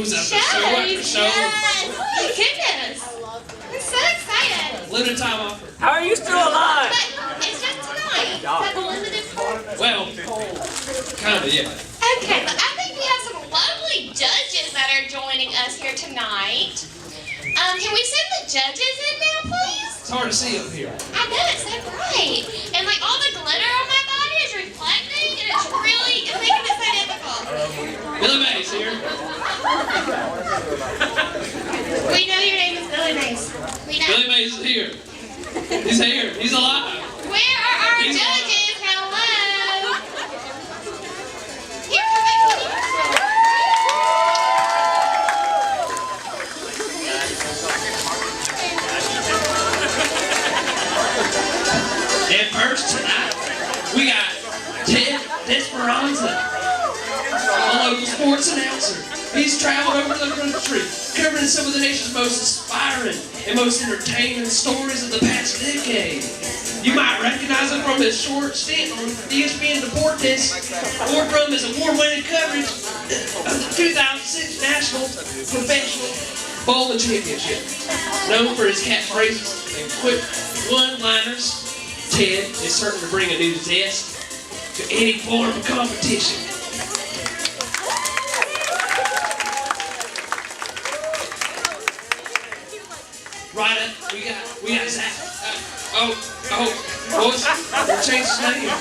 shows after show after show. Yes. Oh my goodness. I'm so excited. Limited time offer. How are you still alive? But it's just tonight. Is that the limited part? Well, kind of, yeah. Okay, but I think we have some lovely judges that are joining us here tonight. Can we send the judges in now, please? It's hard to see up here. I know, it's so bright. And like all the glitter on my body is reflecting and it's making it so difficult. Billy Mays here. We know your name is Billy Mays. We know. Billy Mays is here. He's here. He's alive. Where are our He's judges? Hello. Here, come back to me. And first tonight, we got Ted Desperanza, a local sports announcer. He's traveled over the country, covering some of the nation's most inspiring and most entertaining stories of the past decade. You might recognize him from his short stint on ESPN Deportes or from his award-winning coverage of the 2006 National Professional Bowling Championship. Known for his catchphrases and quick one-liners, Ted is certain to bring a new zest to any form of competition. Right up, we got Zach. We'll change his name.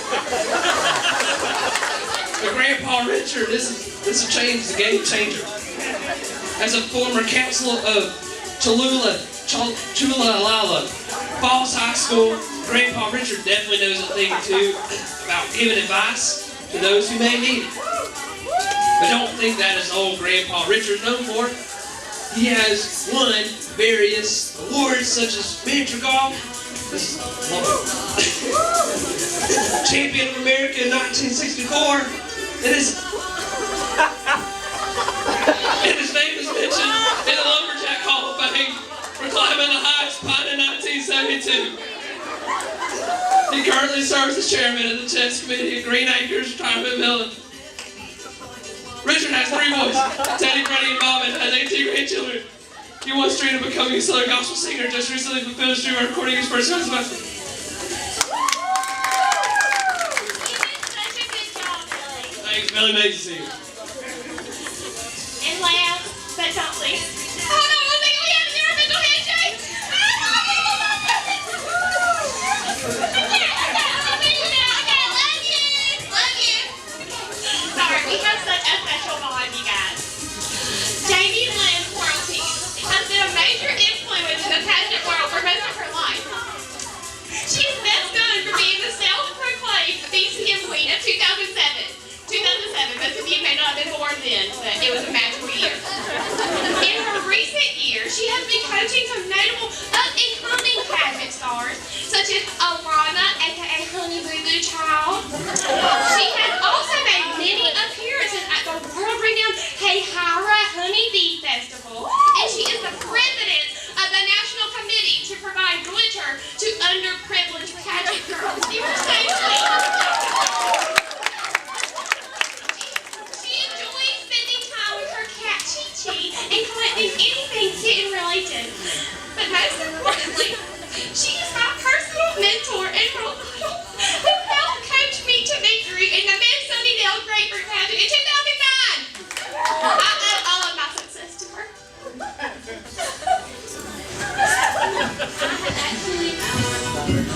The Grandpa Richard, this will change the game changer. As a former counselor of Cholula Falls High School, Grandpa Richard definitely knows a thing or two about giving advice to those who may need it. But don't think that is all Grandpa Richard's known for. He has won various awards such as miniature golf, Champion of America in 1964, and his name is mentioned in the Lumberjack Hall of Fame for climbing the highest pine in 1972. He currently serves as chairman of the chess committee at Green Acres Retirement Village. Richard has 3 boys, Teddy, Freddie, and Bob, and has 18 grandchildren. He once dreamed of becoming a Southern gospel singer, just recently fulfilled his dream by recording his first husband. You did such a good job, Billy. Thanks, Billy Mays is here. And last, but not least. Hold on one second, we have to do our mental handshake. Love you. Sorry, we have such a special bond, you guys. Jamie Lynn Quarantine has been a major influence in the pageant world for most of her life. She is best known for being the self-proclaimed BCM Queen of 2007. 2007, most of you may not have been born then, but it was a magical year. In her recent years, she has been coaching some notable up-and-coming pageant stars, such as Alana, aka Honey Boo Boo Child. She has also made many appearances at the world-renowned Hey Hira Honey Bee Festival, and she is the president of the National Committee to provide glitter to underprivileged pageant girls. You are so sweet. She enjoys spending time with her cat Chi-Chi and collecting anything kitten related. But most importantly, she is my personal mentor and role model who helped coach me to victory in the Miss Sunnydale Grapefruit Pageant in 2009. I owe all of my success to her.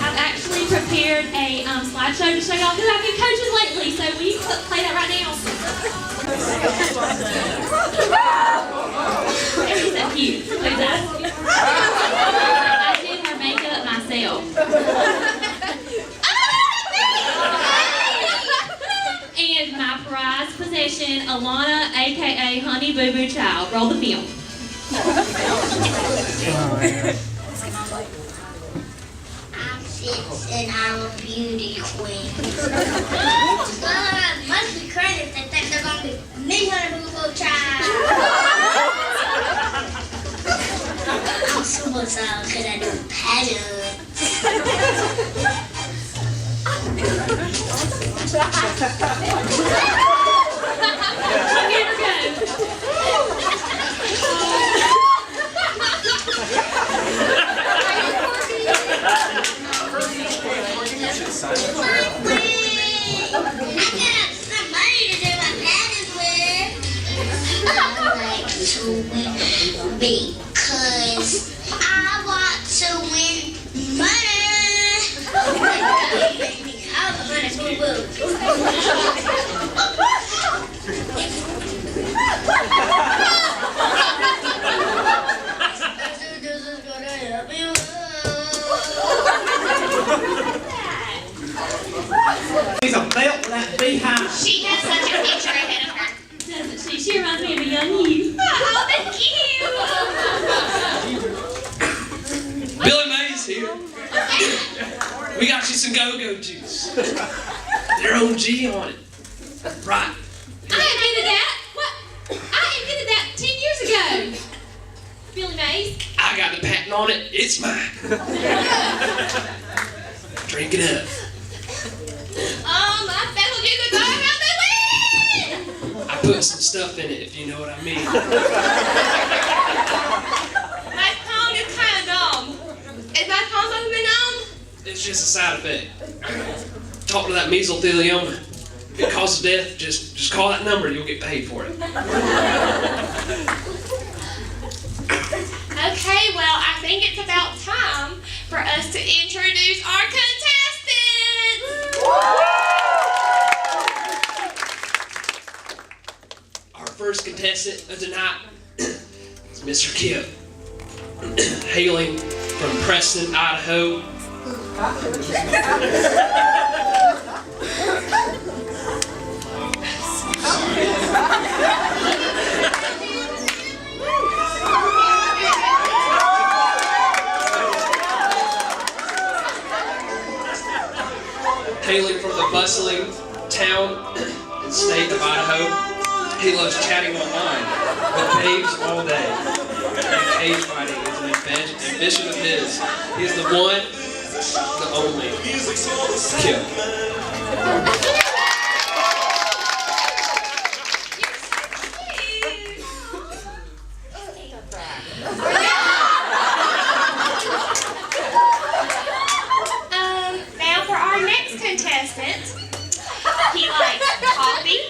I've actually prepared a slideshow to show y'all who I've been coaching lately, so will you play that right now? She's so cute. Who's that? I did her makeup myself. And my prized possession, Alana, aka Honey Boo Boo Child. Roll the film. I'm 6 and I'm a beauty queen. Must be crazy if they think they're gonna be me, Honey Boo Boo Child. I'm suicidal because I do pageants. Here we go. Be high. She has such a future ahead of her. Doesn't she? She reminds me of a young you. Oh, thank you. Billy Mays here. We got you some go-go juice. Their own G on it. Right. I invented that. What? I invented that 10 years ago. Billy Mays. I got the patent on it. It's mine. Drink it up. My fellow juice is all about the win. I put some stuff in it, if you know what I mean. My tongue is kind of numb. Is my tongue supposed to be numb? It's just a side effect. Talk to that mesothelioma. If it causes death, just call that number. You'll get paid for it. Okay, well, I think it's about time for us to introduce our contestants. Our first contestant of tonight is Mr. Kip, hailing from Preston, Idaho. Hailing from the bustling town and state of Idaho, he loves chatting online with babes all day. And cage fighting is an ambition of his. He is the one, the only, Kip. Now for our next contestant. He likes coffee,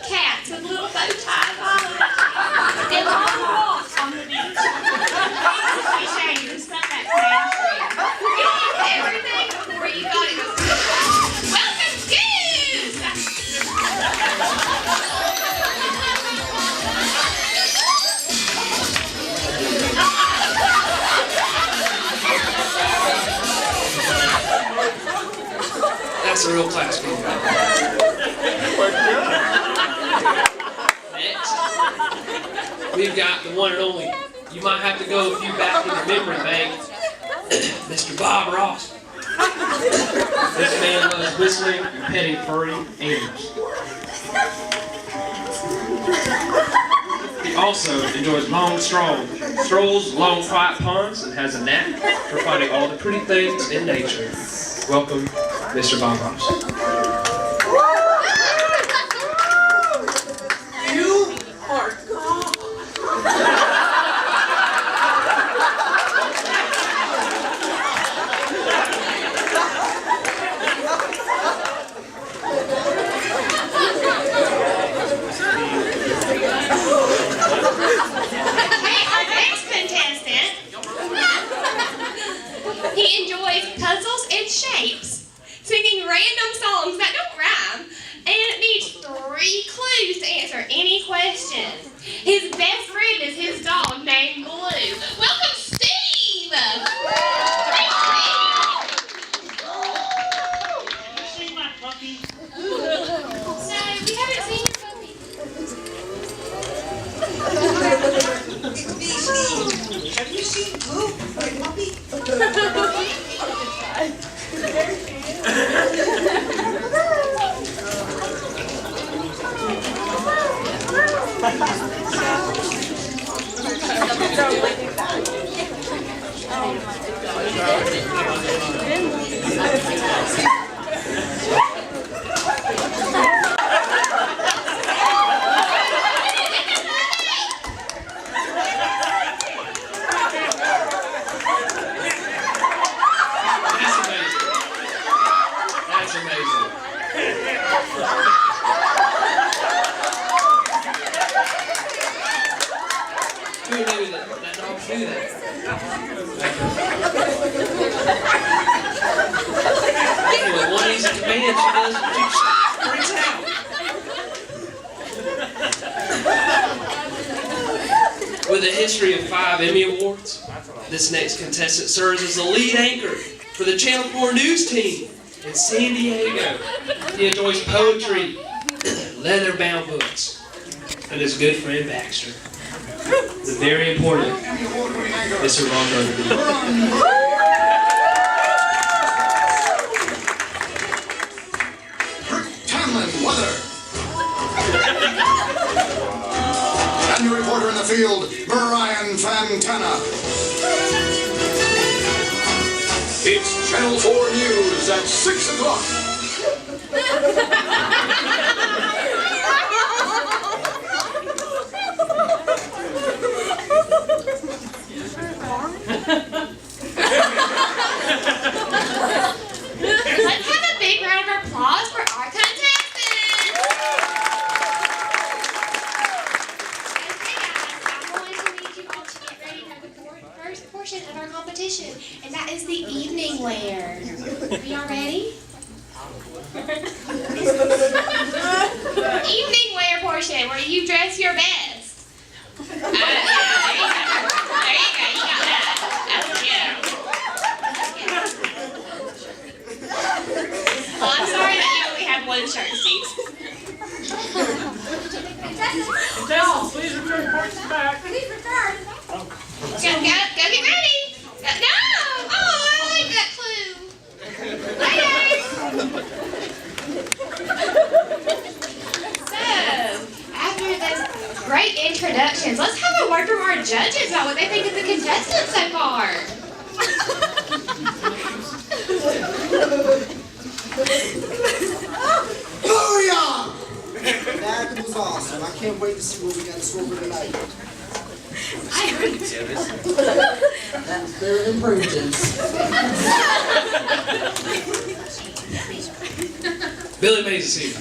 cats with little bow ties on them, and long walks on the beach. He shaves and stuff that kind of He likes everything before you thought it was good. Welcome, Goose! That's a real class game. Next, we've got the one and only. You might have to go a few back in your memory bank. Mr. Bob Ross. This man loves whistling and petting furry animals. He also enjoys long strolls along quiet ponds and has a knack for finding all the pretty things in nature. Welcome, Mr. Bob Ross. You are Okay, our next contestant. He enjoys puzzles and shapes, singing random songs that don't rhyme, and needs 3 clues to answer any question. His best friend is his dog named Blue. Welcome, Steve! see my puppy. No, we haven't seen your puppy. Have you seen Blue, my puppy? That's amazing. That's amazing. Who knew that dog could do that? Anyway, one easy command she does, she brings out. With a history of 5 Emmy Awards, this next contestant serves as the lead anchor for the Channel 4 news team. in San Diego. He enjoys poetry, leather-bound books, and his good friend Baxter. The very important Mr. Ron Burgundy. Weather. And your reporter in the field, Brian Fantana. It's Channel 4 News at 6 o'clock. Let's have a big round of applause for our contestants. Okay, guys, I'm going to need you all to get ready for the first portion of our competition, and that is the evening wear. Are y'all ready? Evening wear portion, where you dress your best. There you go. There you go. You got that. That's cute. Well, I'm sorry that you only have one shirt, Steve. Contestants, please return points back. Go get ready. No! Oh, I like that clue. Later. So, after this great introductions, let's have a word from our judges about what they think of the contestants so far. Booyah! That was awesome. I can't wait to see what we got in store for tonight. I agree. That was very improved. Billy Mays is here.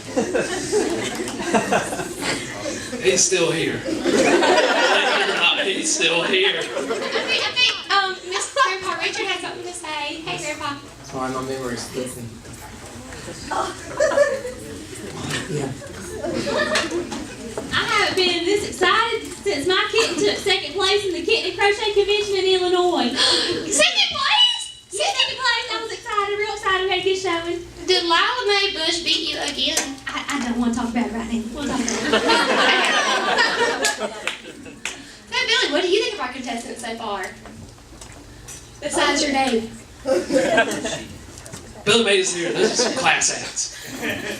He's still here. Believe it or not, he's still here. I think Miss Grandpa Richard has something to say. Hey, Grandpa. Sorry, my memory's slipping. Yeah. I haven't been this excited since my kitten took second place in the Kitten and Crochet Convention in Illinois. Second place? Second place, I was excited, real excited, had a good showing. Did Lila Mae Bush beat you again? I don't want to talk about it right now. We'll talk about it. Hey, Billy, what do you think of our contestants so far? Besides your name. Billy Mays is here. Those are some class acts.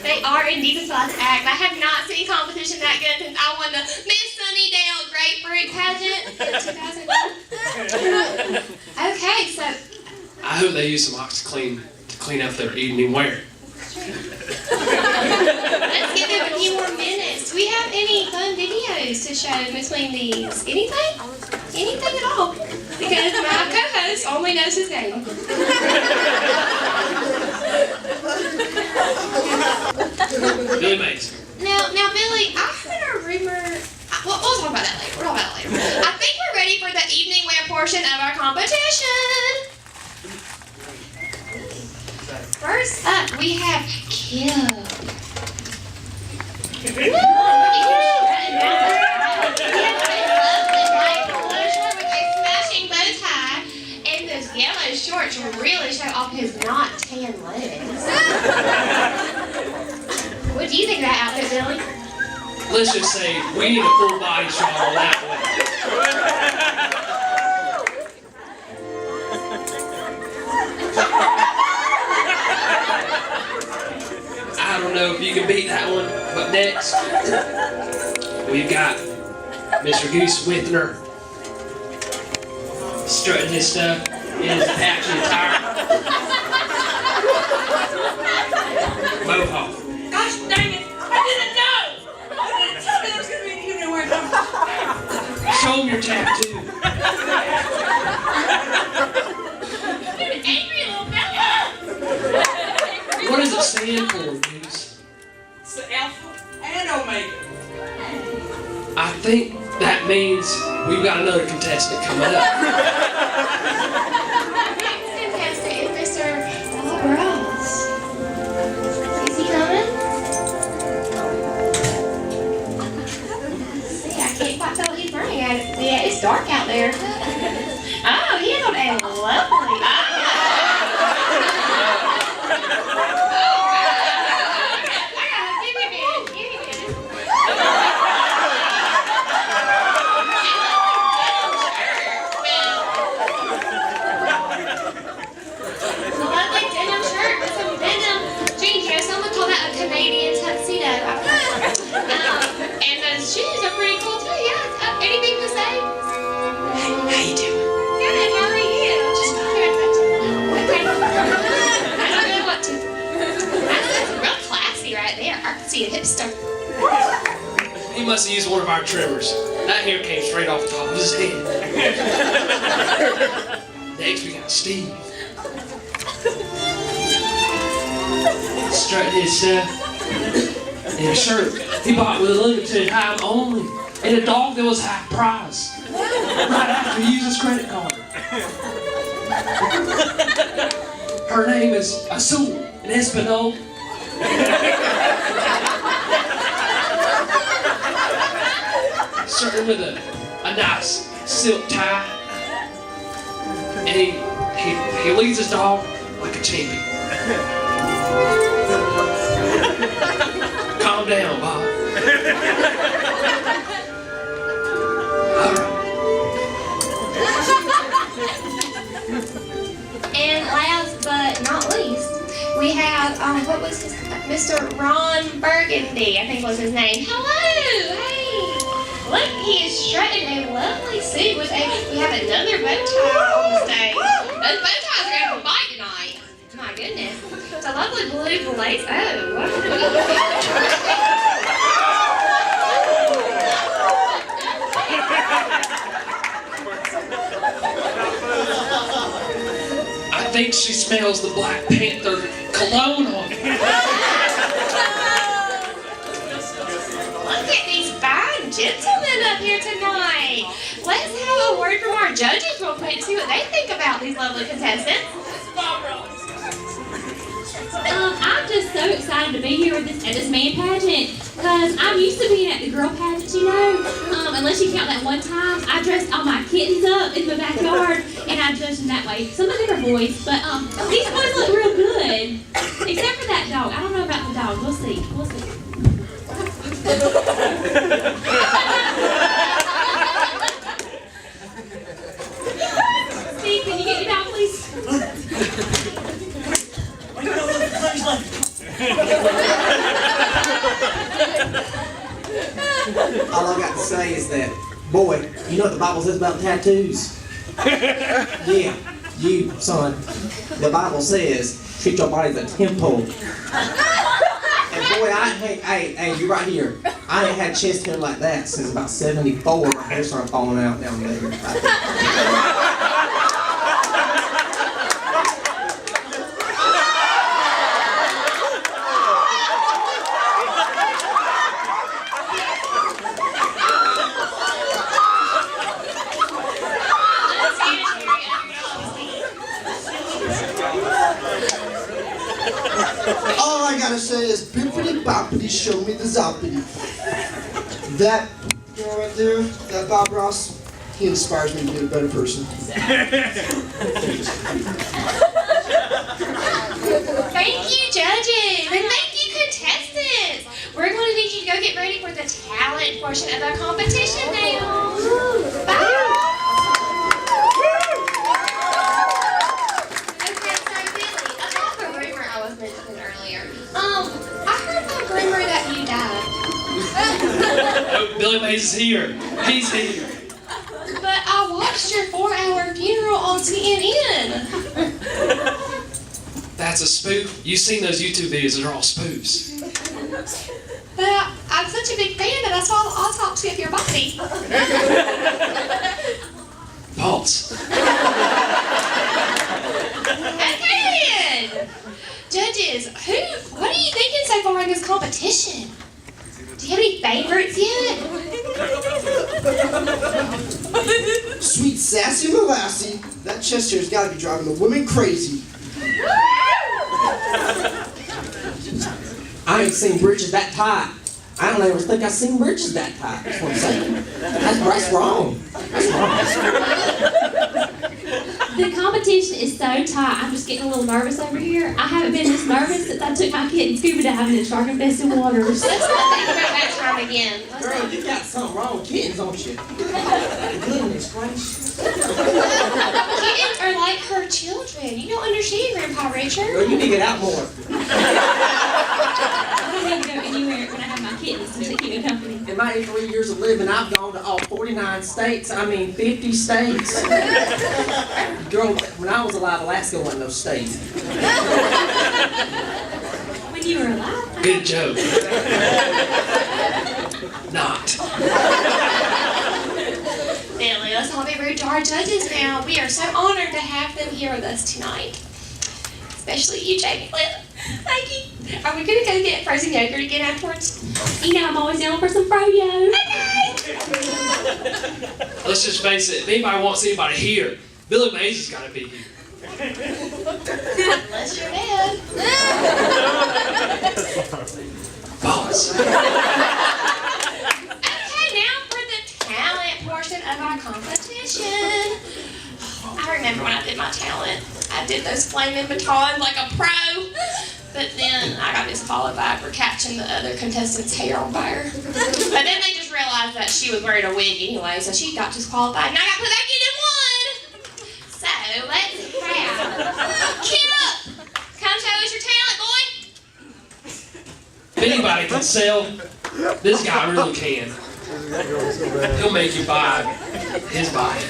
They are indeed a class act. I have not seen competition that good since I won the Miss Sunnydale Grapefruit pageant in 2001. Okay, so I hope they use some OxyClean to clean up their evening wear. let's give them a few more minutes. Do we have any fun videos to show between these? Anything? Anything at all? Because my co-host only knows his name. Billy Mays. Now, Billy, I heard a rumor. We'll talk about that later. We'll talk about that later. I think we're ready for the evening wear portion of our competition. First up, we have Kim. He has a lovely white polo shirt with a smashing bow tie, and those yellow shorts really show off his not tan legs. What do you think of that outfit, Billy? Let's just say we need a full body shot on that one. I don't know if you can beat that one, but next we've got Mr. Goose Withner strutting his stuff in his patchy attire. Mohawk. Gosh dang it! I didn't know! You didn't tell me there was going to be an evening wear. Show him your tattoo. You're an angry little fella. What does it stand for, Goose? It's the Alpha and Omega. I think that means we've got another contestant coming up. Next contestant is Mr. Bob Ross. Is he coming? See, I can't quite tell what he's wearing. Yeah, it's dark out there. Oh, he has on a lovely. classy and hipster. He must have used one of our trimmers. That hair came straight off the top of his head. Next we got Steve. Strutting his stuff in a shirt he bought with a limited time only, and a dog that was half price. Right after he used his credit card. Her name is Azul in Espanol. Starting with a nice silk tie, and he leads his dog like a champion. Calm down, Bob. All right. And last but not least, we have, what was his, Mr. Ron Burgundy, I think was his name. Hello, hey. Look, he is strutting a lovely suit with we have another bow tie on the stage. Those bow ties are going to fight tonight. My goodness. It's a lovely blue lace. Oh, I think she smells the Black Panther cologne on it. Look at these fine gentlemen up here tonight. Let's have a word from our judges real quick and see what they think about these lovely contestants. I'm just so excited to be here with at this man pageant because I'm used to being at the girl pageants, you know. Unless you count that one time, I dressed all my kittens up in the backyard and I judged them that way. Some of them are boys, but these boys look real good. Except for that dog. I don't know about the dog. We'll see. We'll see. Steve, can you get your dog, please? All I got to say is that, boy, you know what the Bible says about tattoos? Yeah, you, son. The Bible says, treat your body as a temple. And boy, hey, you right here. I ain't had chest hair like that since about 74. My hair started falling out down there. All I gotta say is bippity boppity, show me the zoppity. That girl right there, that Bob Ross, he inspires me to be a better person. Thank you, judges, and thank you, contestants. We're going to need you to go get ready for the talent portion of our competition now. Bye. Okay, so Billy, about the rumor I was mentioning earlier. I heard the rumor that you died. Oh, Billy Mays is here. He's here. But I watched your 4-hour funeral on CNN. That's a spoof. You've seen those YouTube videos, they're all spoofs. But I'm such a big fan that I saw the autopsy of your body. False. Okay. Judges, what are you thinking so far in this competition? Do you have any favorites yet? Sweet sassy molassie, that chest hair's gotta be driving the women crazy. I ain't seen britches that tight. I don't ever think I've seen britches that tight. That's what I'm saying. That's wrong. That's wrong. The competition is so tight, I'm just getting a little nervous over here. I haven't been this nervous since I took my kid scuba diving in shark-infested waters. Let's not think about that time again. Girl, you got something wrong with kittens, don't you? Goodness gracious. Kittens are like her children. You don't understand, Grandpa Richard. Girl, you need to get out more. I don't need to go anywhere when I have my kittens to keep me company. In my 83 years of living, I've gone to all 49 states. 50 states. Girl, when I was alive, Alaska wasn't no state. When You were alive. Good joke. Not. Billy, let's all be rude to our judges now. We are so honored to have them here with us tonight. Especially you, Jamie. Thank you. Are we going to go get frozen yogurt again afterwards? You know I'm always down for some froyo. Let's just face it. If anybody wants anybody here, Billy Mays has got to be here. Unless you're dead. Boss. Okay, now for the talent portion of our competition. I remember when I did my talent. I did those flaming batons like a pro. But then I got disqualified for catching the other contestant's hair on fire. But then they just realized that she was wearing a wig anyway, so she got disqualified. And I got put back in and won! So, let's have Kip! Come show us your talent, boy! If anybody can sell, this guy really can. He'll make you buy his body.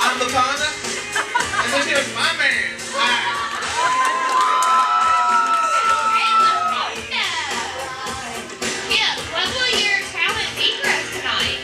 I'm the partner, and this is my man. Yeah, what will your talent be for us tonight?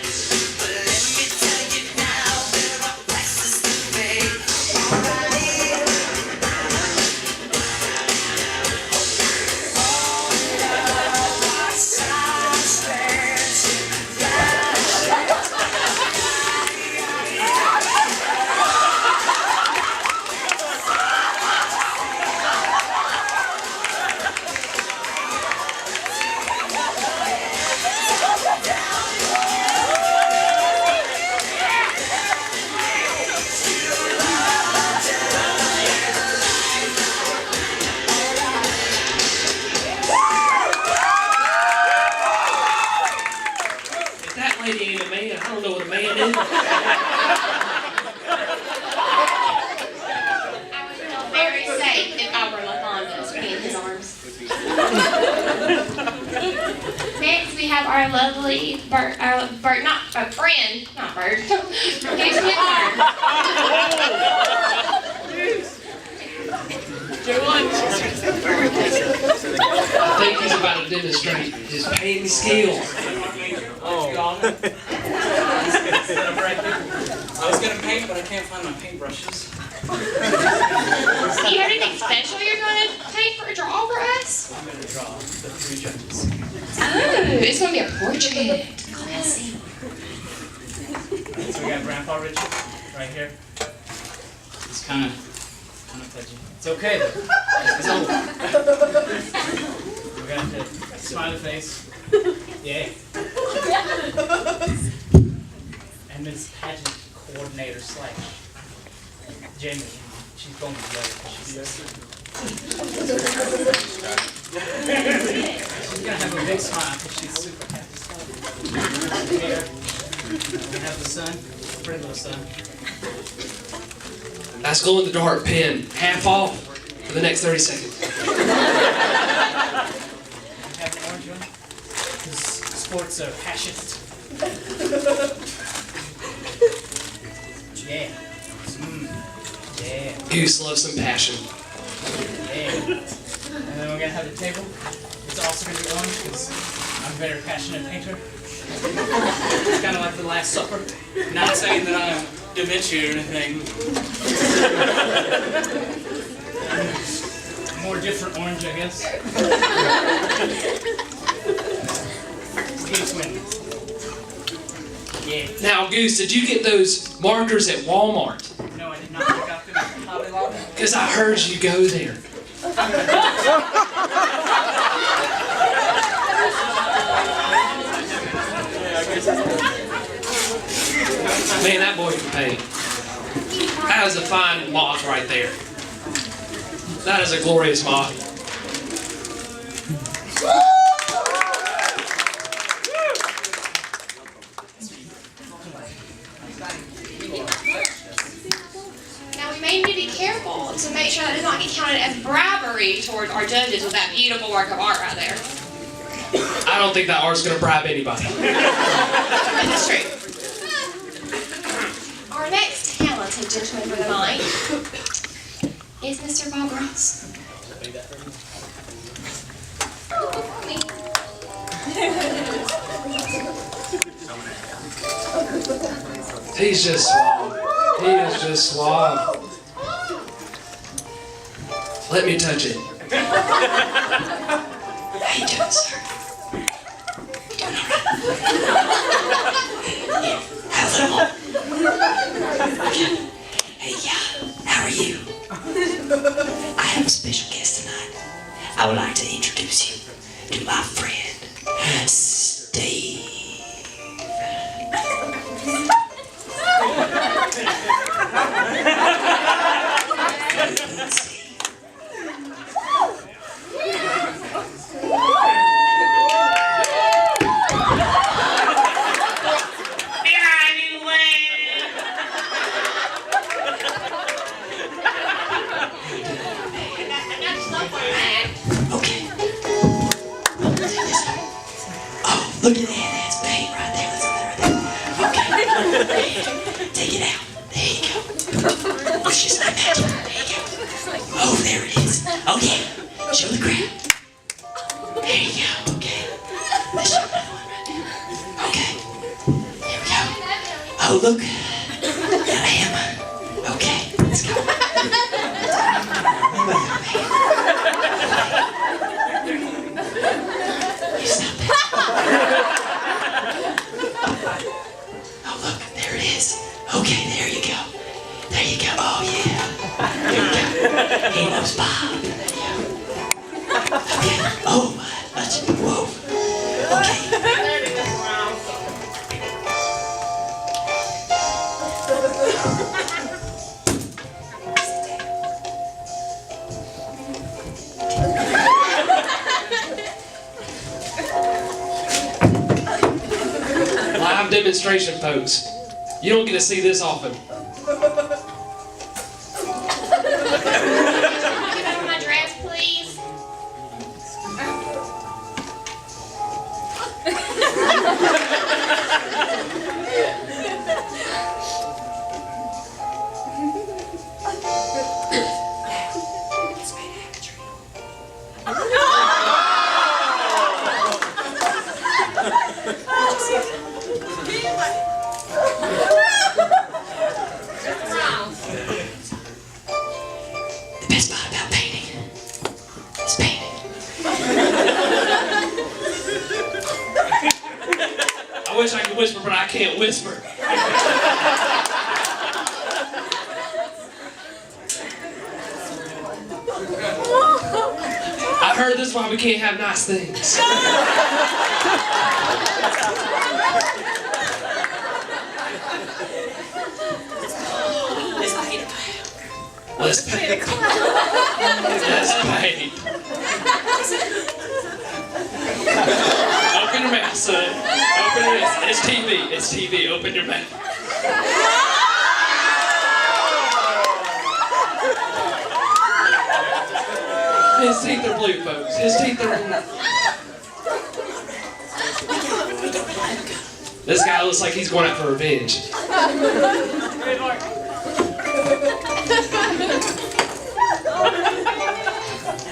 If that lady ain't a man, I don't know what a man is. I would feel very safe if I were LaFonda to be in his arms. Next, we have our lovely friend, not bird. Here's his arm. I think he's about to demonstrate his painting skills. I was gonna paint, but I can't find my paintbrushes. Do you have anything special you're going to paint or draw for us? I'm gonna draw the 3 judges. Oh, it's going to be a portrait. Classy. So we got Grandpa Richard right here. He's kind of touchy. It's okay though. It's over. We got the smiley face. Yeah. And Miss Pageant coordinator / Jamie. She's going to be late. She's gonna have a big smile because she's super happy. Here, we have the sun, pretty little sun. That's glow in the dark pen, half off for the next 30 seconds. We have an orange one because sports are passionate. Yeah. Yeah. Goose loves some passion. Yeah. And then we're gonna have the table. It's also gonna be orange because I'm a very passionate painter. It's kind of like the Last Supper. Not saying that I'm Da Vinci or anything. More different orange, I guess. Goose win. Yeah. Now, Goose, did you get those markers at Walmart? No, I did not. I got them at Hobby Lobby. Because I heard you go there. Man, that boy can paint. That is a fine moth right there. That is a glorious moth. Now, we may careful to make sure that does not get counted as bribery towards our judges with that beautiful work of art right there. I don't think that art's gonna bribe anybody. That's true. Our next talented gentleman for the night is Mr. Bob Ross. He's just suave. He is just suave. Let me touch it. How you doing, sir? You doing all right? Yeah. How's it all? Hey, how are you? I have a special guest tonight. I would like to introduce you to my friend, Steve. Look at that, that's paint right there. That's right there. Okay. Take it out. There you go. It's just like magic. There you go. Oh, there it is. Okay. Show the crowd. There you go. Okay. Let's show another one right there. Okay. There we go. Oh, look. Got a hammer. Okay. Let's go. You stop that. Oh, look, there it is. Okay, there you go. There you go. Oh, yeah. There we go. He loves Bob. There you go. Okay. Oh, my. Whoa. Okay. Live demonstration, folks. You don't get to see this often. Give over my dress, please. The best part about painting is painting. I wish I could whisper, but I can't whisper. I heard this is why we can't have nice things. Let's paint. Let's paint. Open your mouth, son. Open your mouth. It's TV. It's TV. Open your mouth. His teeth are blue, folks. His teeth are blue. This guy looks like he's going out for revenge.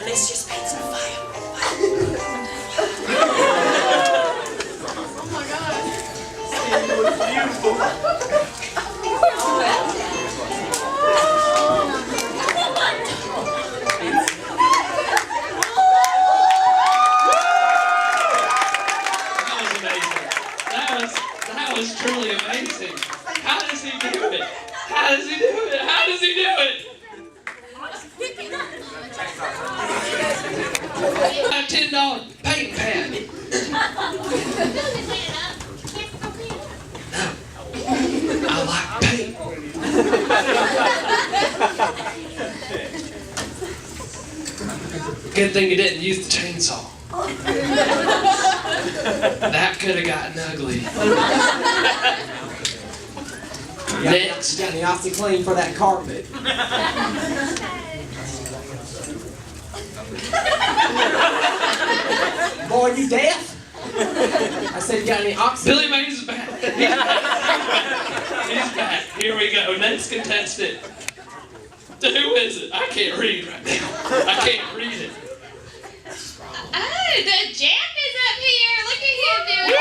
Let's just paint some fire. That was truly amazing. How does he do it? How does he do it? How does he do it? I have $10 paint pad. No. I like paint. Good thing you didn't use the chainsaw. That could have gotten ugly. Next. You got any OxyClean for that carpet? Boy, you deaf? I said, you got any OxyClean? Billy Mays is back. He's back. He's back. Here we go. Next contestant. Who is it? I can't read right now. I can't read it. Oh, the Jeff is up here. Look at him doing it.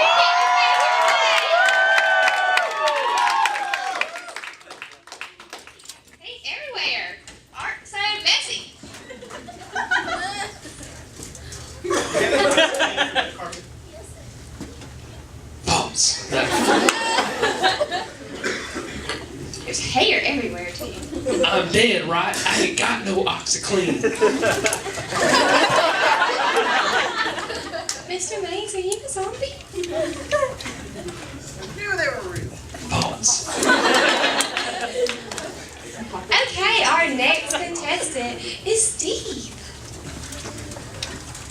He's everywhere. Art so messy. Pause. There's hair everywhere, too. I'm dead, right? I ain't got no OxyClean. Mr. Mays, are you a zombie? Pause. Okay, our next contestant is Steve.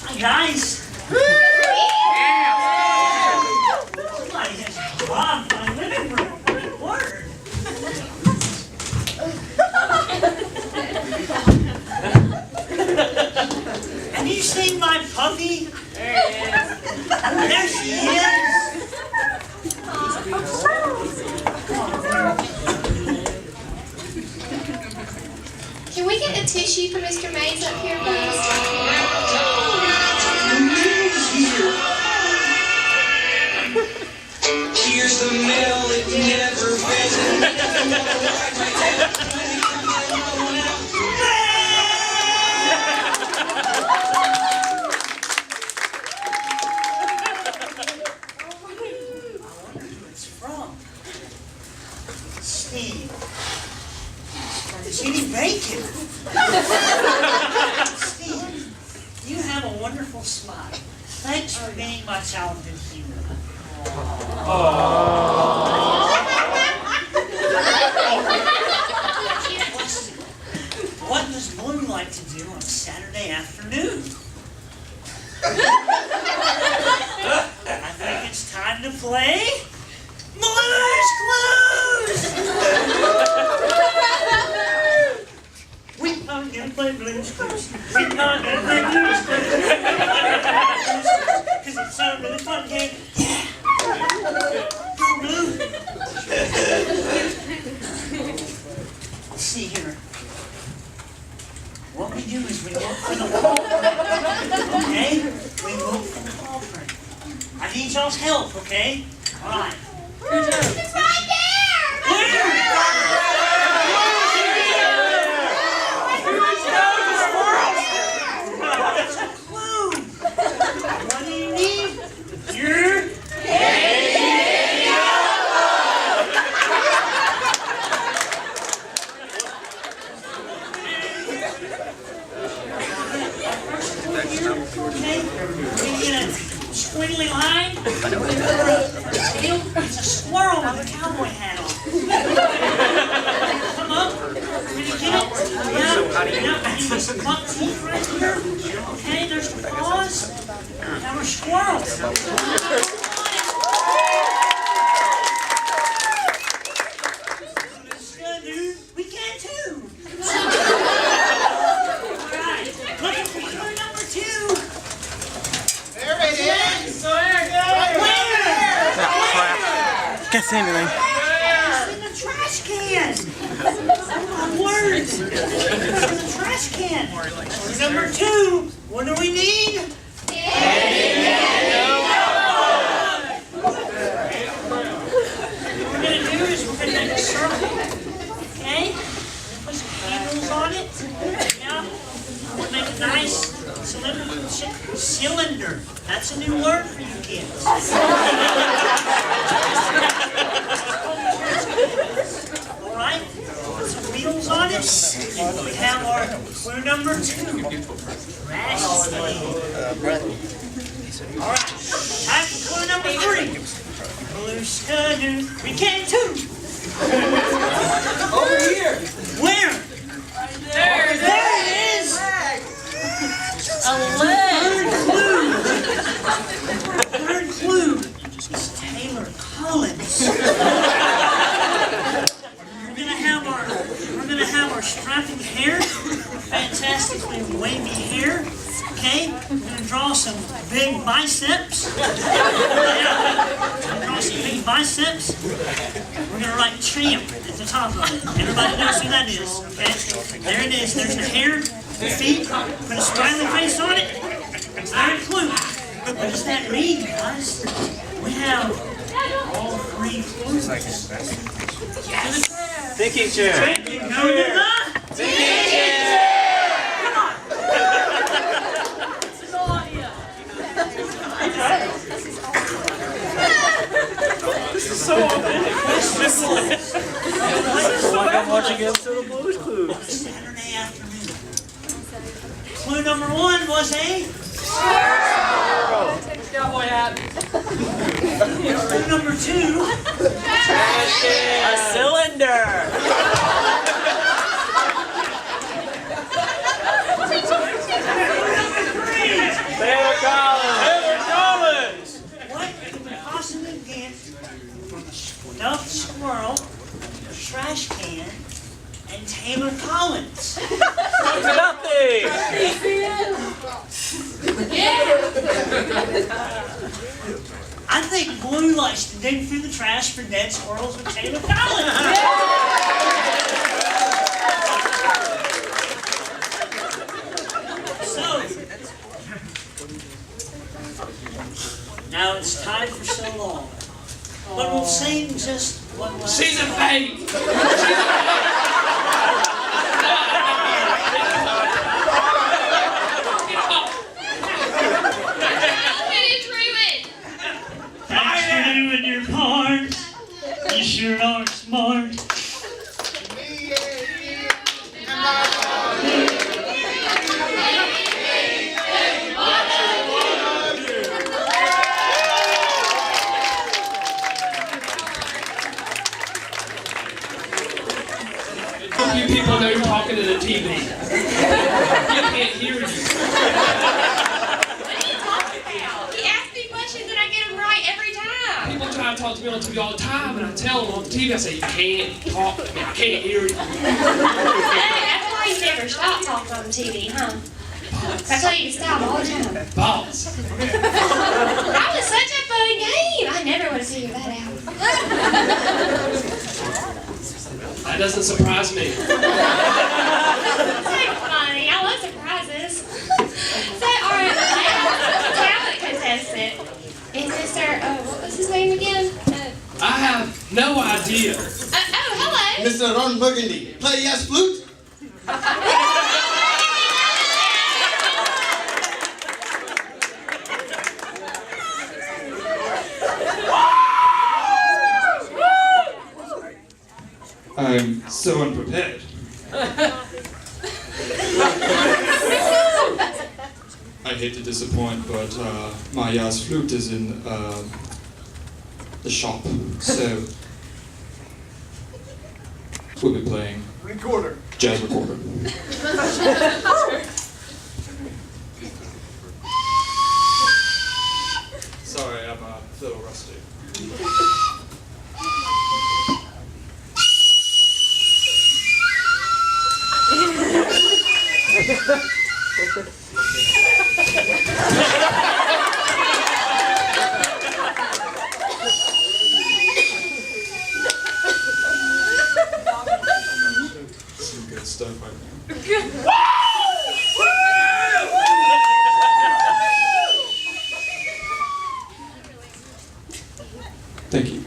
Hi guys. Somebody has robbed my living room. Good word. Have you seen my puppy? There she is. Can we get a tissue for Mr. Mays up here, please? Here's the mail, it never fails. It's from Steve. It's eating bacon. Steve, you have a wonderful smile. Thanks for being my talented hero. What does Blue like to do on Saturday afternoon? I think it's time to play Blue's Clues! We are gonna play Blue's Clues. We are gonna play Blue's Clues. Cause it's a really fun game. Yeah! Go Blue! Let's see here. What we do is we look for the wall. Okay? We look for the wall print. I need y'all's help, okay? Alright. It's right there! Where? That's a clue! What do you need? Your okay? We get a squiggly line. It's a squirrel with a cowboy hat on. Come up. Can you get it? Yeah. I need this buck teeth right here. Okay, there's the paws. Now we're squirrels. We can too. Alright, looking for clue number 2. There it is. Can't see anything. It's in the trash can. Oh, words. It's in the trash can. Clue number 2. What do we need? What we're going to do is we're going to make a circle. Okay? Put some handles on it. Yeah. We'll make a nice cylinder. That's a new word for you kids. Alright? Put some wheels on it. We have our clue number 2. Trash can. Alright. Time for clue number 3. Blue Scooter. We can too. Over here. Where? There it is! A leg! Third clue is Taylor Collins. our strapping hair, fantastically wavy hair. Okay, we're gonna draw some big biceps. Draw some big biceps. We're gonna write champ at the top of it. Everybody knows who that is, okay? There it is. There's the hair, the feet. Put a smiley face on it. It's very clue. What does that mean, guys? We have all three clues. Yes. Thinking chair. Go to the Thinking chair. This is so authentic. This is like I'm watching episode of Blue's Clues. Saturday afternoon. Clue number 1 was a Cowboy hat. clue number 2. A cylinder. Clue number 3. Taylor Collins. Taylor Collins. What could we possibly get from a stuffed squirrel, a trash can, and Taylor Collins? Nothing. I think Blue likes to dig through the trash for dead squirrels with Taylor Collins. So, now it's time for so long. But we'll sing just one last She's a song. fake. Thanks for doing your part. You sure are smart. You people know you're talking to the TV. You can't hear you. What are you talking about? He asks me questions and I get them right every time. People try to talk to me on TV all the time, and I tell them on the TV, I say, you can't talk to me, I can't hear you. Hey, that's why you never stop talking on the TV, huh? That's why you stop all the time. Boss. That was such a fun game. I never would have figured that out. That doesn't surprise me. It's like funny. I love surprises. So, alright, the last talent contestant is Mr. What was his name again? I have no idea. Hello. Mr. Ron Burgundy, play yes flute. I'm so unprepared. I hate to disappoint, but my jazz flute is in the shop, so we'll be playing Recorder. jazz recorder. Sorry, I'm a little rusty. Some good stuff right now. Thank you.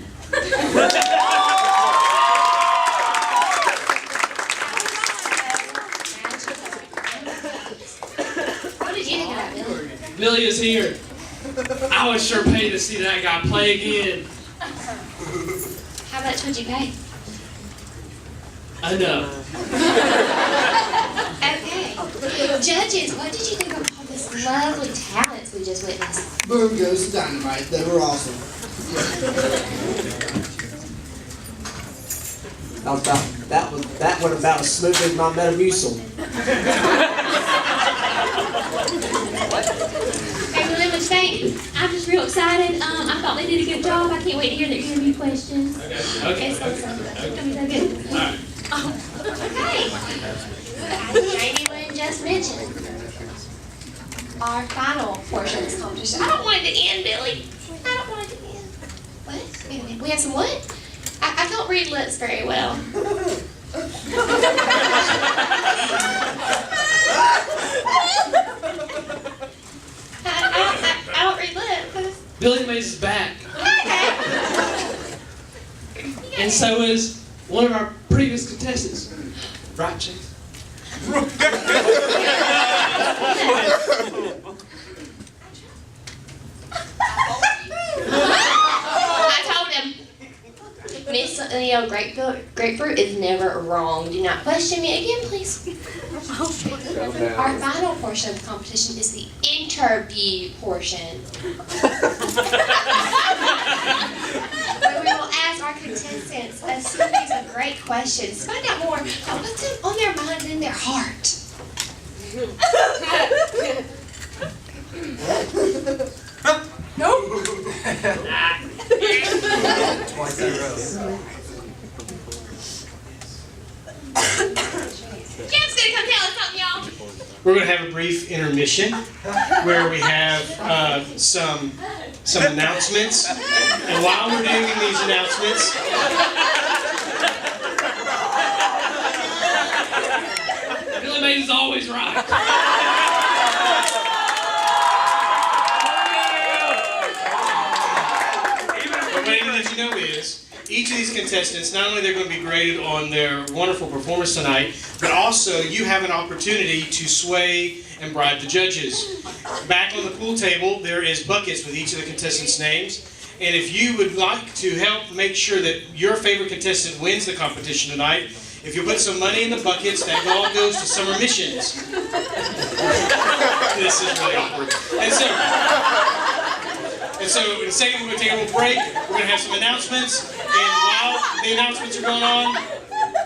What did you think about Billy? Billy is here. I would sure pay to see that guy play again. How much would you pay? Enough. Okay. Judges, what did you think of all this lovely talents we just witnessed? Boom goes the dynamite. They were awesome. That went about as smoothly as my Metamucil. Hey, well, let me say, I'm just real excited. I thought they did a good job. I can't wait to hear their interview questions. Okay. It's so good. Okay. It's gonna be so good. All right. Oh, okay. our final portion of this competition. I don't want it to end, Billy. I don't want it to end. What? Wait a minute. We have some what? I don't read lips very well. I don't read lips. Billy Mays is back. Okay. And so is one of our previous contestants. Right, Chase? I told him, Miss Leo, grapefruit is never wrong. Do not question me again, please. Our final portion of the competition is the interview portion. Where we will ask our contestants a series of great questions. Find out more about what's on their mind and in their heart. Jim's gonna come tell us something, y'all. We're going to have a brief intermission where we have some announcements. And while we're doing these announcements, Billy Mays is always right. what I need to let you know is, each of these contestants, not only they're going to be graded on their wonderful performance tonight, but also you have an opportunity to sway and bribe the judges. Back on the pool table, there is buckets with each of the contestants' names. And if you would like to help make sure that your favorite contestant wins the competition tonight, if you put some money in the buckets, that all goes to summer missions. This is really awkward. And so in a second, we're going to take a little break. We're going to have some announcements. And while the announcements are going on,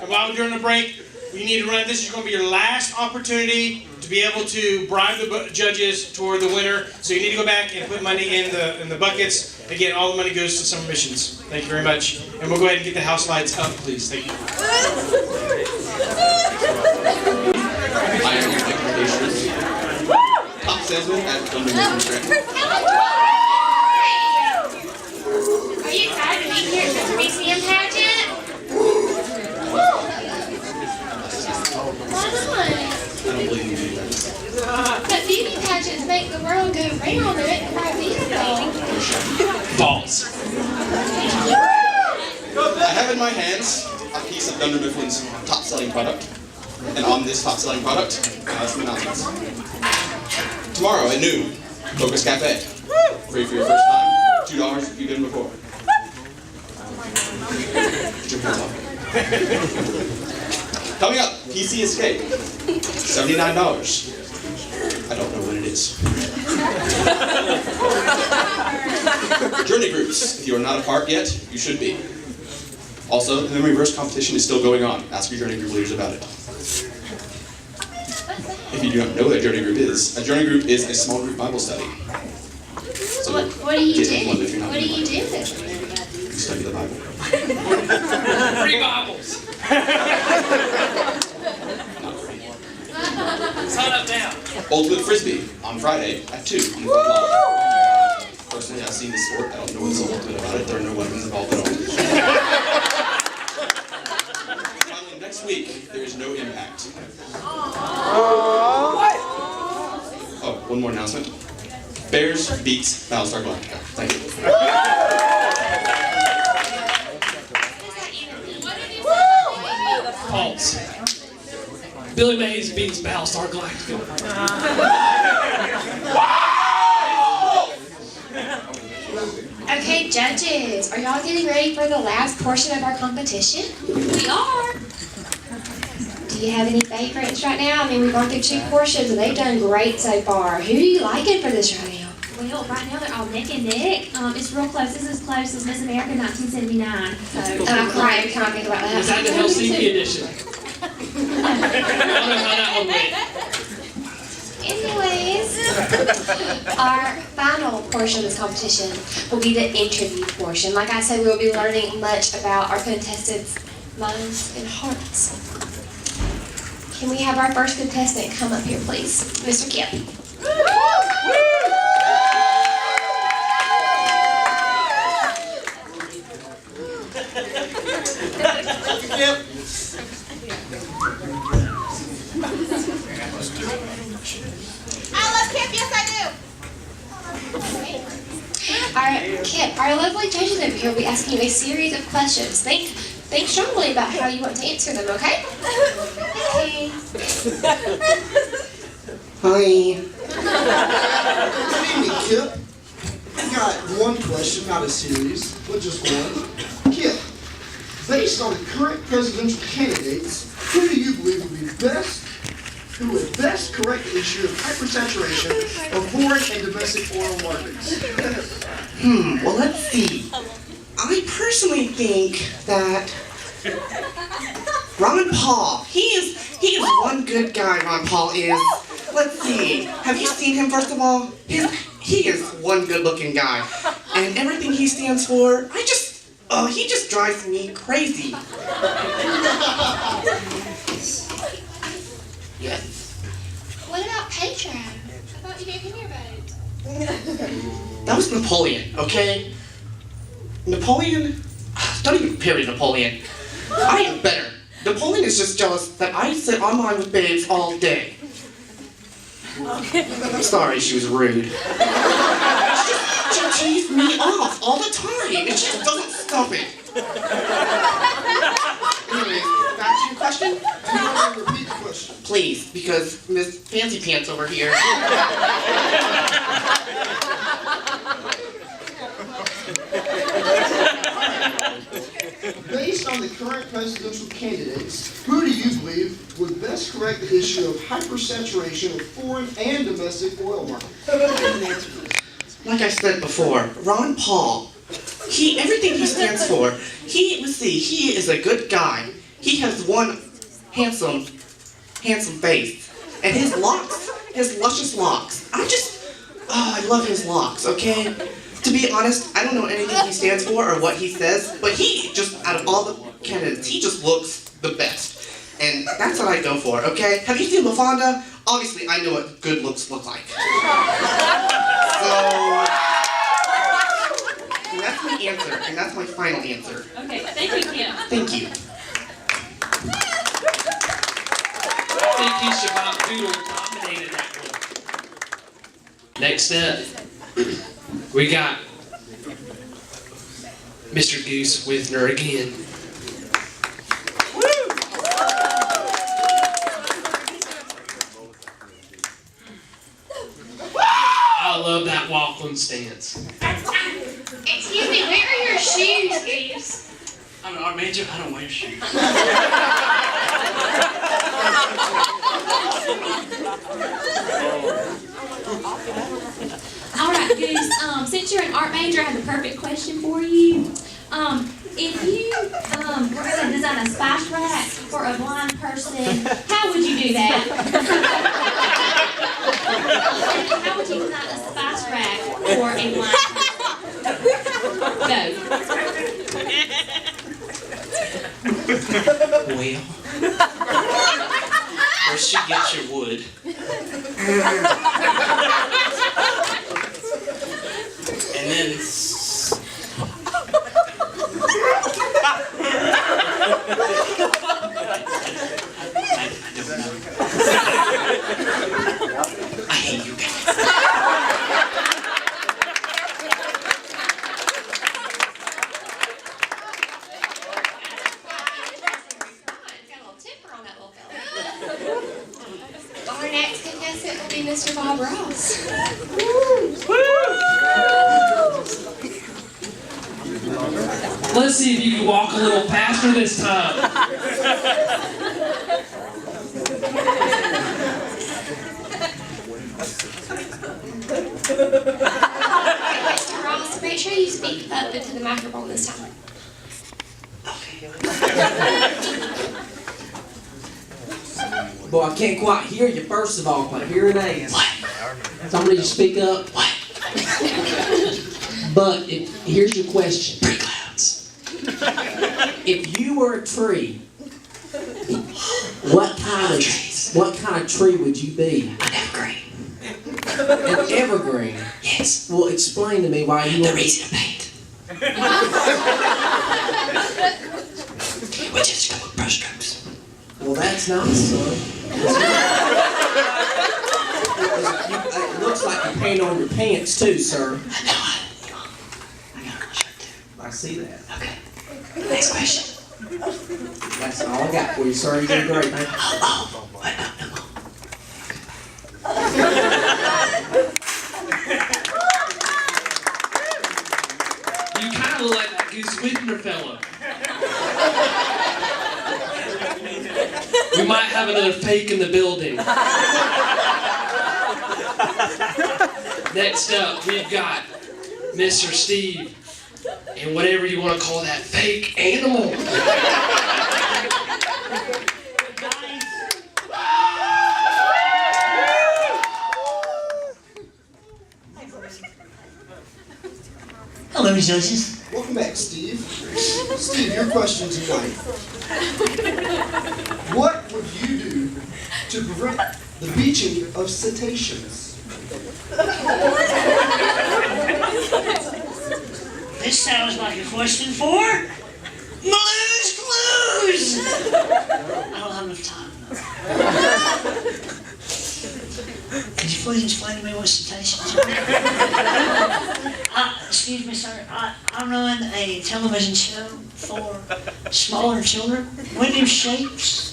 and while we're during the break, you need to run. This is going to be your last opportunity to be able to bribe the judges toward the winner. So you need to go back and put money in the buckets. Again, all the money goes to summer missions. Thank you very much. And we'll go ahead and get the house lights up, please. Thank you. I am your recommendations. Top salesman at Thunder Mission. Are you excited to be here at the BCM pageant? Why not? I don't believe in beauty pageants. But beauty pageants make the world go round. They're making the right beautiful. False. I have in my hands a piece of Dunder Mifflin's top-selling product. And on this top-selling product, some announcements. Tomorrow at noon, Focus Cafe. Free for your first time, $2 if you've been before. Get your hands off. Coming up, PC Escape. $79. I don't know what it is. Journey groups. If you are not a part yet, you should be. Also, the memory verse competition is still going on. Ask your journey group leaders about it. If you do not know what a journey group is a a small group Bible study. So What do you get do? into one if you're not What do in you one. do? You study the Bible. 3 Bibles. Not free. Sign up now. Ultimate Frisbee on Friday at 2 in the front lawn. Personally, I've seen the sport. I don't know what's so ultimate about it. There are no weapons involved at all. Finally, next week, there is no impact. Oh, one more announcement. Bears beats Battlestar Galactica. Thank you. False. Billy Mays beats Battlestar Galactica. Okay, judges, are y'all getting ready for the last portion of our competition? We are. Do you have any favorites right now? I mean, we've gone through 2 portions and they've done great so far. Who are you liking for this right now? Well, right now they're all neck and neck. It's real close. This is close as Miss America 1979. So. I'm crying every time I think about that. Was that the Helsinki edition? I don't know how that one went. Anyways, our final portion of this competition will be the interview portion. Like I said, we'll be learning much about our contestants' minds and hearts. Can we have our first contestant come up here, please? Mr. Kip. I love Kip, yes I do. Alright, Kip, our lovely judges over here will be asking you a series of questions. Think strongly about how you want to answer them, okay? Okay. Hi. Good evening, Kip. I got one question, not a series, but just one. Kip, based on the current presidential candidates, who do you believe would best correct the issue of hypersaturation of foreign and domestic oil markets? Well, let's see. I personally think that Ron Paul, he is one good guy, Ron Paul is. Let's see. Have you seen him, first of all? He is one good-looking guy. And everything he stands for, he just drives me crazy. Yes. What about Pedro? I thought you gave him your vote. That was Napoleon, okay? Napoleon? Don't even compare to Napoleon. I am better. Napoleon is just jealous that I sit online with babes all day. I'm sorry she was rude. She teased me off all the time, and she just doesn't stop it. Anyways, back to your question? Repeat the question. Please, because Miss Fancy Pants over here. Based on the current presidential candidates, who do you believe would best correct the issue of hypersaturation of foreign and domestic oil markets? Like I said before, Ron Paul, everything he stands for, he is a good guy. He has one handsome face. And his locks, his luscious locks, I love his locks, okay? To be honest, I don't know anything he stands for or what he says, but he just, out of all the candidates, he just looks the best. And that's what I go for, okay? Have you seen LaFonda? Obviously, I know what good looks look like. So, that's my answer, and that's my final answer. Okay, thank you, Kim. Thank you. I think Shabbat Doodle dominated that one. Next up, we got Mr. Goose Withner again. I love that waffling stance. Excuse me, where are your shoes, Goose? I'm an art major, I don't wear shoes. Alright, Goose, since you're an art major, I have the perfect question for you. If you were going to design a spice rack for a blind person, how would you do that? How would you design a spice rack for a blind person? Go. Well, first you get your wood. And then I hate you guys. Our next contestant will be Mr. Bob Ross. Let's see if you can walk a little faster this time. Mr. Ross, make sure you speak up into the microphone this time. Boy, I can't quite hear you, first of all, my hearing aids. What? Somebody just speak up. What? But here's your question. Pretty clouds. If you were a tree, what kind of tree would you be? An evergreen. An evergreen? Yes. Well, explain to me why you They're easy to paint. We just go with brush strokes. Well, that's nice, son. It looks like you're painting on your pants too, sir. I got on my shirt too. I see that. Okay. Next question. That's all I got for you, sir. You did great, man. What? No. You kind of look like that Goose Whitner fellow. We might have another fake in the building. Next up, we've got Mr. Steve and whatever you want to call that fake animal. Hello, judges. Welcome back, Steve. Steve, your question tonight. What would you do to prevent the beaching of cetaceans? This sounds like a question for Blue's Clues. I don't have enough time. Could you please explain to me what cetaceans are? Excuse me, sir. I run a television show for smaller children. We do shapes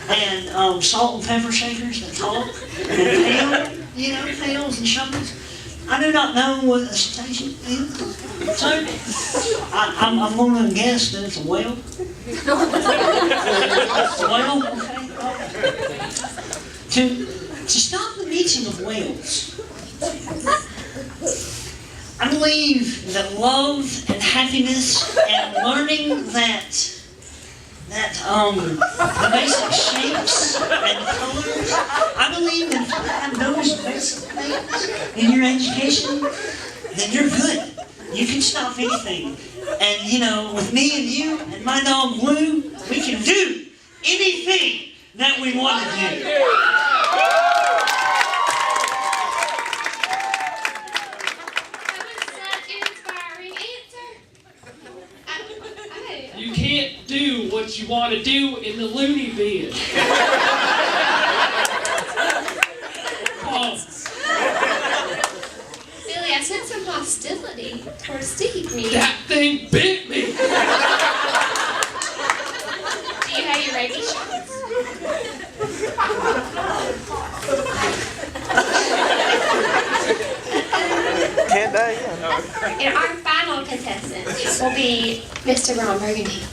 and salt and pepper shakers that talk and tails and shovels. I do not know what a cetacean is. So, I'm going to guess that it's a whale. Whale? Okay. To stop the bleaching of whales, I believe that love and happiness and learning that the basic shapes and colors, I believe that if you have those basic things in your education, then you're good. You can stop anything. And with me and you and my dog Blue, we can do anything that we want to do. You can't do what you want to do in the loony bin. Billy, I sense some hostility towards Steve. That thing bit me. Do you have your rabies shots? Can't die. And our final contestant will be Mr. Ron Burgundy.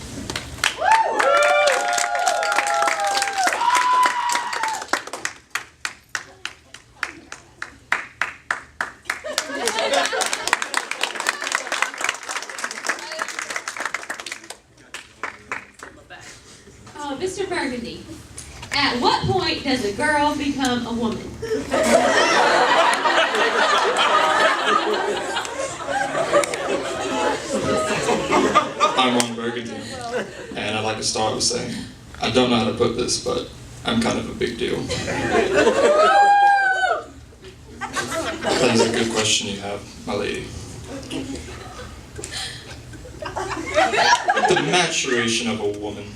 Oh, Mr. Burgundy, at what point does a girl become a woman? I'm Ron Burgundy, and I'd like to start with saying, I don't know how to put this, but I'm kind of a big deal. That is a good question you have, my lady. The maturation of a woman.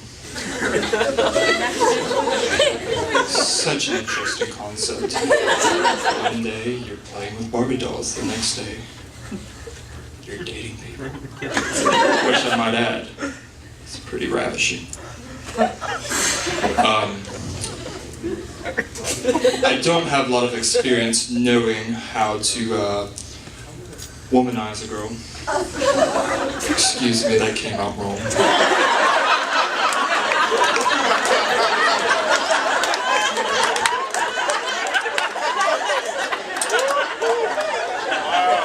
Such an interesting concept. One day you're playing with Barbie dolls, the next day you're dating people. Which I might add, it's pretty ravishing. I don't have a lot of experience knowing how to womanize a girl. Excuse me, that came out wrong.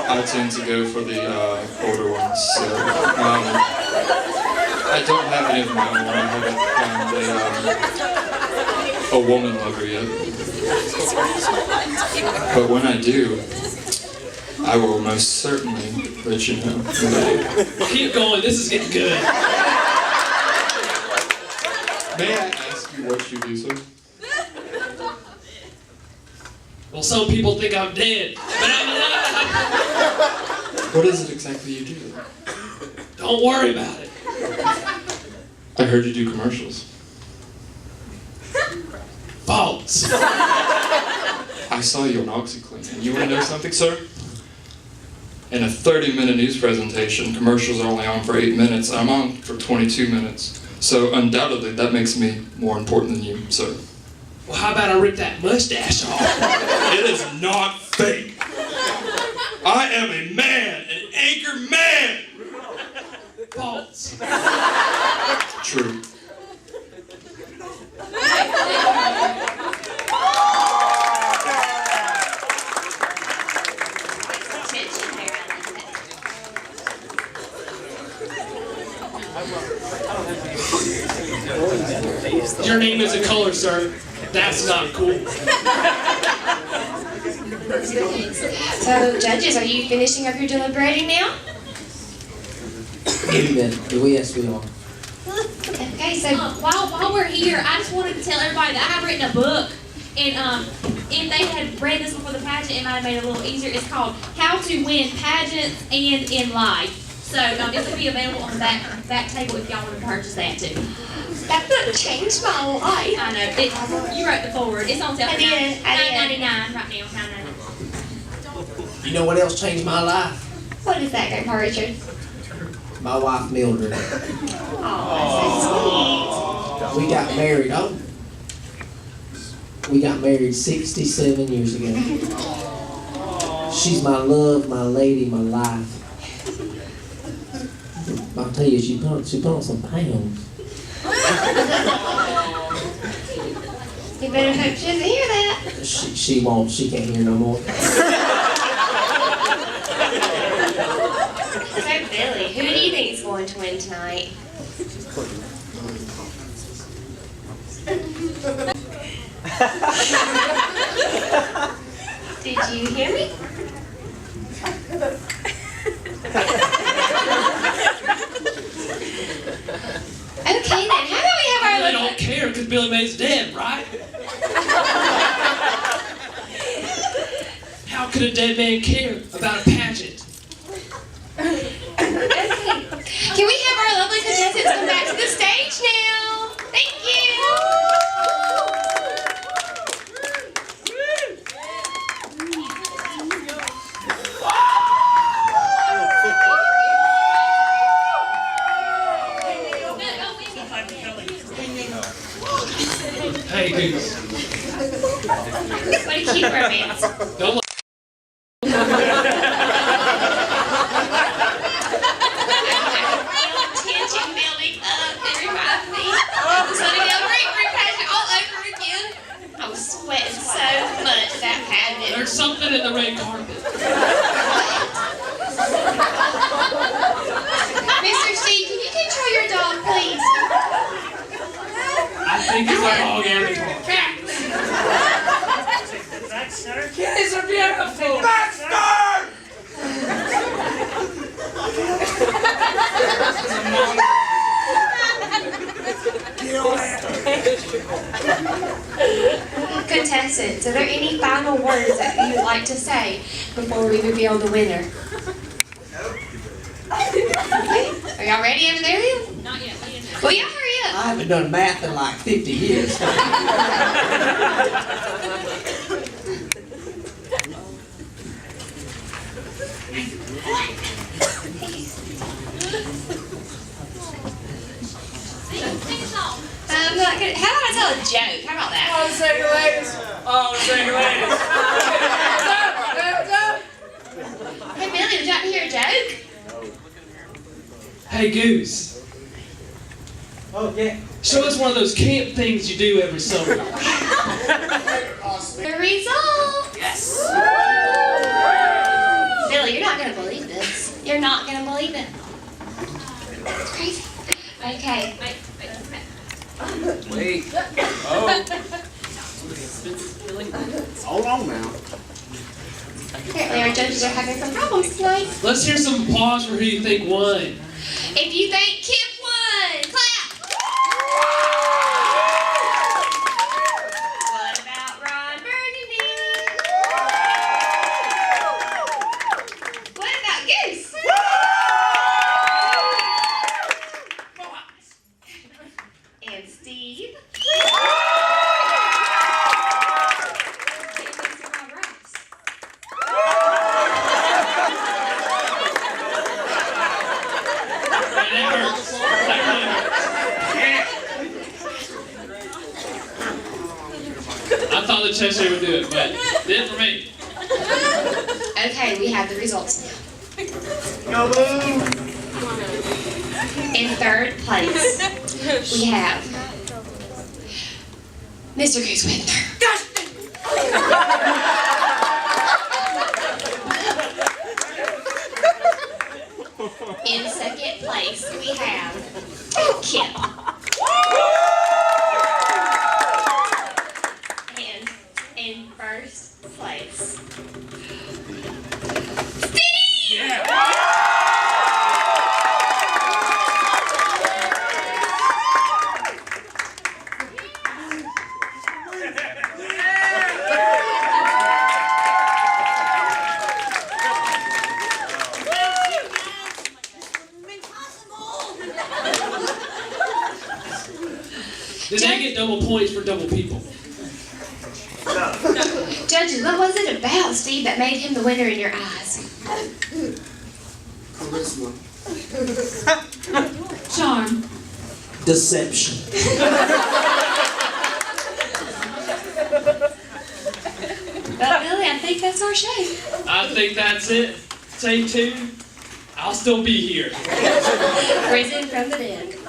I tend to go for the older ones, so I don't have any of my own. I haven't found a woman lover yet. But when I do, I will most certainly let you know. Keep going, this is getting good. May I ask you what you do, sir? Well, some people think I'm dead, but I'm alive. What is it exactly you do? Don't worry about it. I heard you do commercials. False. I I saw you on OxyClean, and you want to know something, sir? In a 30-minute news presentation, commercials are only on for 8 minutes. I'm on for 22 minutes. So undoubtedly, that makes me more important than you, sir. Well, how about I rip that mustache off? It is not fake. I am a man, an anchor man. False. True. Your name is a color, sir. That's not cool. So, judges, are you finishing up your deliberating now? Give me the yes, we are. Okay, so While we're here, I just wanted to tell everybody that I have written a book, and if they had read this before the pageant, it might have made it a little easier. It's called How to Win Pageants and in Life. So this will be available on the back table if y'all want to purchase that too. that book changed my life. I know. You wrote the forward. It's on sale for I did. $9.99 right now. $9.99. You know what else changed my life? What is that, Grandpa Richard? My wife Mildred. Oh, We got married. Oh, we got married 67 years ago. She's my love, my lady, my life. I'll tell you, she put on some pounds. You better hope she doesn't hear that. She won't. She can't hear no more. So, Billy, who do you think is going to win tonight? Did you hear me? Okay then, how about we have I our really little... don't care because Billy Mae's dead, right? How could a dead man care about a pageant? Okay. Can we have our lovely contestants come back to the stage now? Thank you. Hey, Goose. What a cute romance. Don't Tension building up. It reminds me of the Sunnydale Grapefruit pageant all over again. I was sweating so much that pageant. There's something in the red carpet. Mr. Steve, can you control your dog, please? I think it's a dog avatar. Back, sir. Kids are beautiful. Contestants, are there any final words that you would like to say before we reveal the winner? Okay. Are y'all ready over there? Not yet. Well, y'all hurry up. I haven't done math in like 50 years. I'm not gonna. How about I tell a joke? How about that? Oh, the second ladies. Oh, the second ladies. Hey, Billy, would you like to hear a joke? Hey, Goose. Oh, yeah. Show us one of those camp things you do every summer. The result. Yes. Billy, you're not gonna believe this. You're not gonna believe it. It's crazy. Okay. Wait. Oh. Hold on now. Apparently our judges are having some problems tonight. Let's hear some applause for who you think won. If you think Kip won, clap. What about Ron Burgundy? What about Goose? And Steve? I thought the Cheshire would do it, but did for me. Okay, we have the results now. In third place, we have Mr. Goose Whitner. In second place, we have Kip. And in first place, Did they get double points for double people? Judges, what was it about Steve that made him the winner in your eyes? Charisma. Charm. Deception. Well, Billy, I think that's our show. I think that's it. Stay tuned. I'll still be here. Risen from the dead.